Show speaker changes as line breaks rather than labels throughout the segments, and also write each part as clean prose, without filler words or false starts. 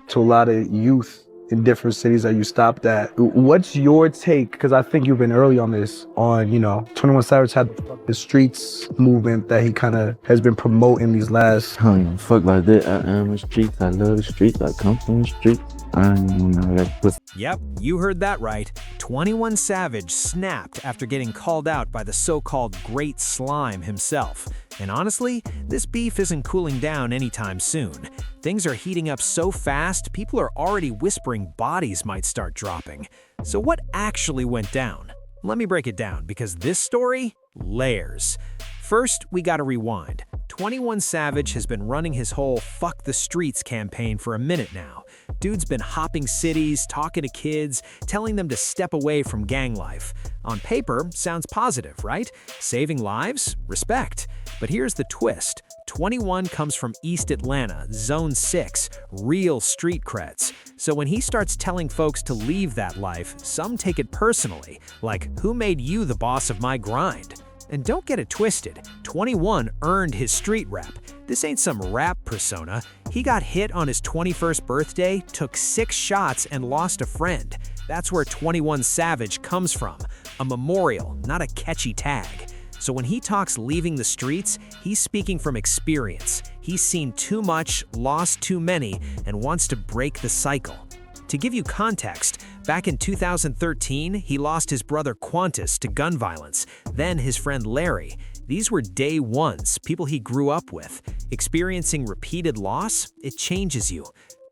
to a lot of youth in different cities that you stopped at. What's your take, because I think you've been early on this, on, 21 Savage had the streets movement that he kind of has been promoting these last...
I don't give a fuck about that. I am the streets, I love the streets, I come from the streets.
Yep, you heard that right. 21 Savage snapped after getting called out by the so-called Great Slime himself. And honestly, this beef isn't cooling down anytime soon. Things are heating up so fast, people are already whispering bodies might start dropping. So what actually went down? Let me break it down, because this story, layers. First, we gotta rewind. 21 Savage has been running his whole "fuck the streets" campaign for a minute now. Dude's been hopping cities, talking to kids, telling them to step away from gang life. On paper, sounds positive, right? Saving lives? Respect. But here's the twist. 21 comes from East Atlanta, Zone 6, real street creds. So when he starts telling folks to leave that life, some take it personally, like, who made you the boss of my grind? And don't get it twisted, 21 earned his street rep. This ain't some rap persona. He got hit on his 21st birthday, took 6 shots, and lost a friend. That's where 21 Savage comes from, a memorial, not a catchy tag. So when he talks leaving the streets, he's speaking from experience. He's seen too much, lost too many, and wants to break the cycle. To give you context, back in 2013, he lost his brother Qantas to gun violence, then his friend Larry. These were day ones, people he grew up with. Experiencing repeated loss, it changes you.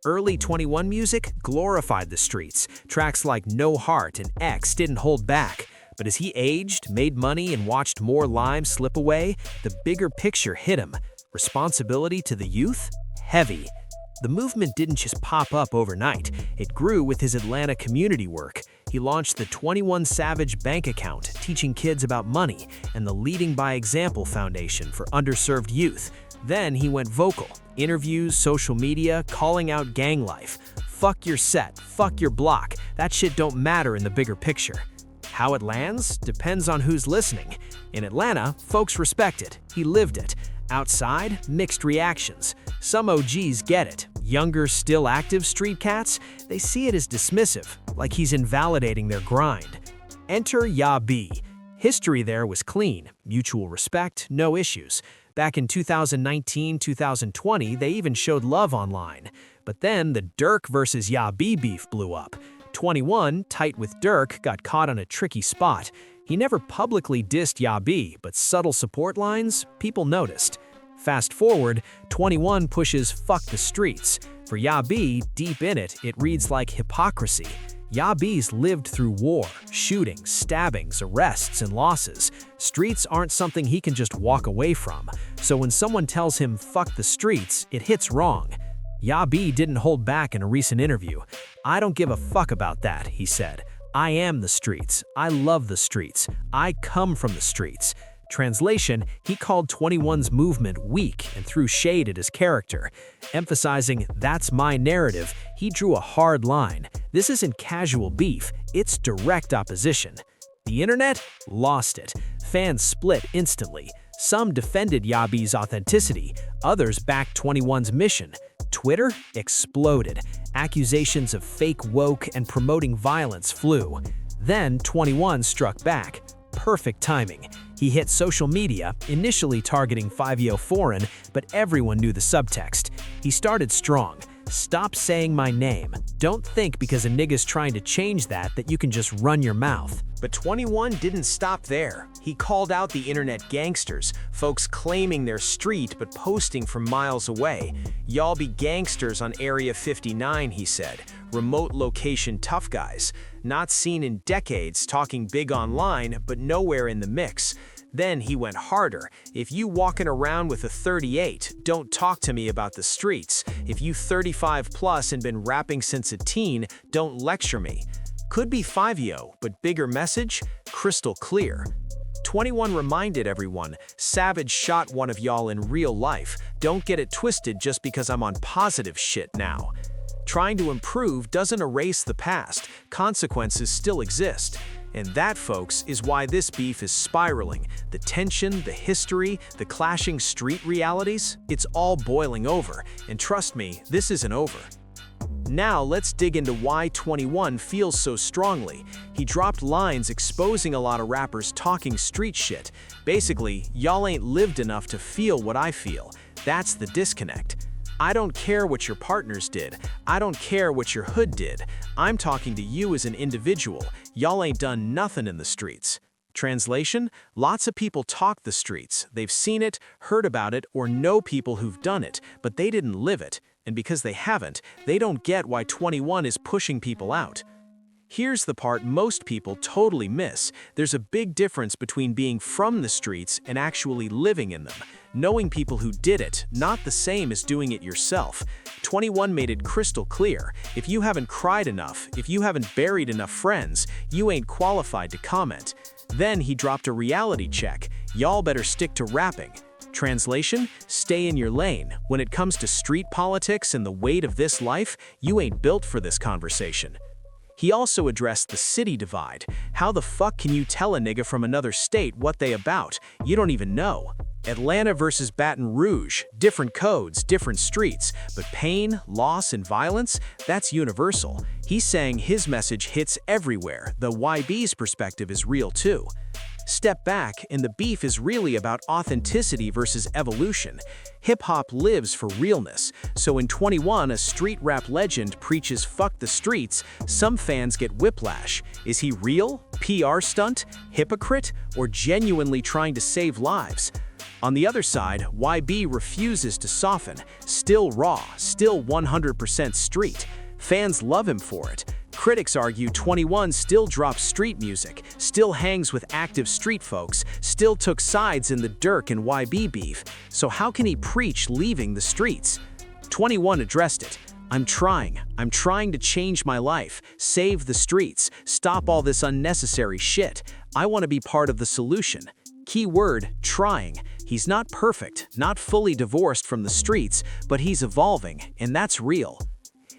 Early 21 music glorified the streets. Tracks like No Heart and X didn't hold back. But as he aged, made money, and watched more lives slip away, the bigger picture hit him. Responsibility to the youth? Heavy. The movement didn't just pop up overnight. It grew with his Atlanta community work. He launched the 21 Savage bank account, teaching kids about money, and the Leading by Example Foundation for underserved youth. Then he went vocal. Interviews, social media, calling out gang life. Fuck your set, fuck your block. That shit don't matter in the bigger picture. How it lands depends on who's listening. In Atlanta, folks respect it. He lived it. Outside, mixed reactions. Some OGs get it. Younger, still active street cats, they see it as dismissive, like he's invalidating their grind. Enter Ya B. History there was clean, mutual respect, no issues. Back in 2019-2020, they even showed love online. But then the Dirk versus Ya B beef blew up. 21, tight with Dirk, got caught on a tricky spot. He never publicly dissed Ya B, but subtle support lines, people noticed. Fast forward, 21 pushes "fuck the streets." For Ya B, deep in it, it reads like hypocrisy. Ya B's lived through war, shootings, stabbings, arrests, and losses. Streets aren't something he can just walk away from. So when someone tells him "fuck the streets," it hits wrong. Ya B didn't hold back in a recent interview. "I don't give a fuck about that," he said. "I am the streets. I love the streets. I come from the streets." Translation, he called 21's movement weak and threw shade at his character. Emphasizing, "That's my narrative," he drew a hard line. This isn't casual beef, it's direct opposition. The internet lost it. Fans split instantly. Some defended Ya B's authenticity, others backed 21's mission. Twitter exploded. Accusations of fake woke and promoting violence flew. Then 21 struck back. Perfect timing. He hit social media, initially targeting 5Yo Foreign, but everyone knew the subtext. He started strong. "Stop saying my name. Don't think because a nigga's trying to change that you can just run your mouth." But 21 didn't stop there. He called out the internet gangsters, folks claiming their street but posting from miles away. "Y'all be gangsters on Area 59, he said. "Remote location tough guys. Not seen in decades, talking big online, but nowhere in the mix." Then he went harder. "If you walking around with a 38, don't talk to me about the streets. If you 35 plus and been rapping since a teen, don't lecture me." Could be 5Yo, but bigger message? Crystal clear. 21 reminded everyone, "Savage shot one of y'all in real life. Don't get it twisted just because I'm on positive shit now." Trying to improve doesn't erase the past. Consequences still exist. And that, folks, is why this beef is spiraling. The tension, the history, the clashing street realities, it's all boiling over. And trust me, this isn't over. Now let's dig into why 21 feels so strongly. He dropped lines exposing a lot of rappers talking street shit. Basically, y'all ain't lived enough to feel what I feel. That's the disconnect. I don't care what your partners did. I don't care what your hood did. I'm talking to you as an individual. Y'all ain't done nothing in the streets. Translation: lots of people talk the streets. They've seen it, heard about it, or know people who've done it, but they didn't live it. And because they haven't, they don't get why 21 is pushing people out. Here's the part most people totally miss. There's a big difference between being from the streets and actually living in them. Knowing people who did it, not the same as doing it yourself. 21 made it crystal clear. If you haven't cried enough, if you haven't buried enough friends, you ain't qualified to comment. Then he dropped a reality check. Y'all better stick to rapping. Translation: stay in your lane. When it comes to street politics and the weight of this life, you ain't built for this conversation. He also addressed the city divide. How the fuck can you tell a nigga from another state what they about? You don't even know. Atlanta versus Baton Rouge, different codes, different streets, but pain, loss, and violence, that's universal. He's saying his message hits everywhere. The YB's perspective is real too. Step back, and the beef is really about authenticity versus evolution. Hip-hop lives for realness, so in 21, a street rap legend preaches fuck the streets, some fans get whiplash. Is he real, PR stunt, hypocrite, or genuinely trying to save lives? On the other side, YB refuses to soften, still raw, still 100% street. Fans love him for it. Critics argue 21 still drops street music, still hangs with active street folks, still took sides in the Dirk and YB beef. So how can he preach leaving the streets? 21 addressed it. I'm trying to change my life, save the streets, stop all this unnecessary shit. I want to be part of the solution. Key word, trying. He's not perfect, not fully divorced from the streets, but he's evolving, and that's real.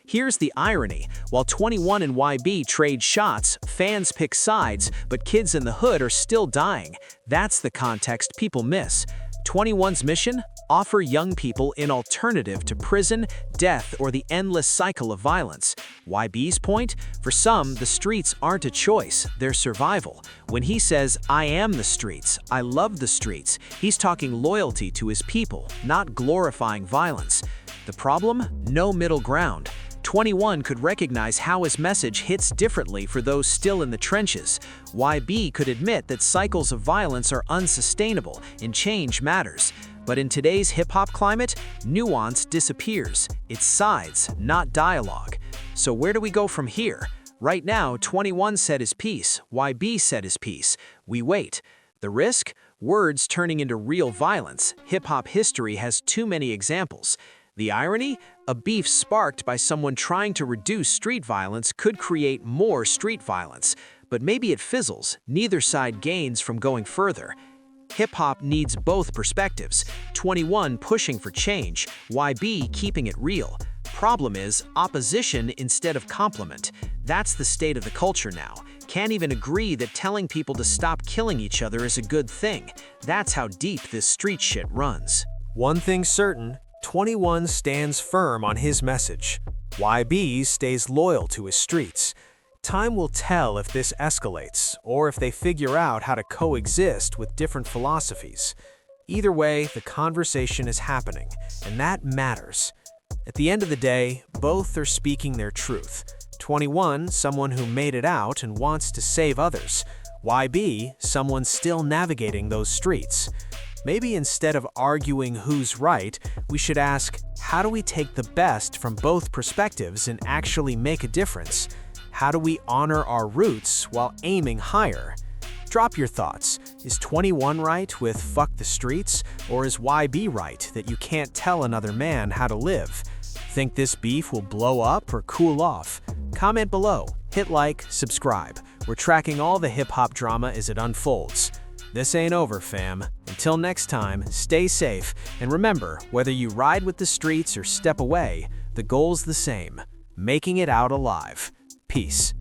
Here's the irony. While 21 and YB trade shots, fans pick sides, but kids in the hood are still dying. That's the context people miss. 21's mission? Offer young people an alternative to prison, death, or the endless cycle of violence. YB's point? For some, the streets aren't a choice, they're survival. When he says, I am the streets, I love the streets, he's talking loyalty to his people, not glorifying violence. The problem? No middle ground. 21 could recognize how his message hits differently for those still in the trenches. YB could admit that cycles of violence are unsustainable and change matters. But in today's hip-hop climate, nuance disappears. It's sides, not dialogue. So where do we go from here? Right now, 21 said his piece, YB said his piece. We wait. The risk? Words turning into real violence. Hip-hop history has too many examples. The irony? A beef sparked by someone trying to reduce street violence could create more street violence. But maybe it fizzles. Neither side gains from going further. Hip-hop needs both perspectives. 21 pushing for change, YB keeping it real. Problem is, opposition instead of compliment. That's the state of the culture now. Can't even agree that telling people to stop killing each other is a good thing. That's how deep this street shit runs.
One thing's certain, 21 stands firm on his message. YB stays loyal to his streets. Time will tell if this escalates, or if they figure out how to coexist with different philosophies. Either way, the conversation is happening, and that matters. At the end of the day, both are speaking their truth. 21, someone who made it out and wants to save others. YB, someone still navigating those streets. Maybe instead of arguing who's right, we should ask, how do we take the best from both perspectives and actually make a difference? How do we honor our roots while aiming higher? Drop your thoughts. Is 21 right with fuck the streets? Or is YB right that you can't tell another man how to live? Think this beef will blow up or cool off? Comment below, hit like, subscribe. We're tracking all the hip-hop drama as it unfolds. This ain't over, fam. Until next time, stay safe, and remember, whether you ride with the streets or step away, the goal's the same: making it out alive. Peace.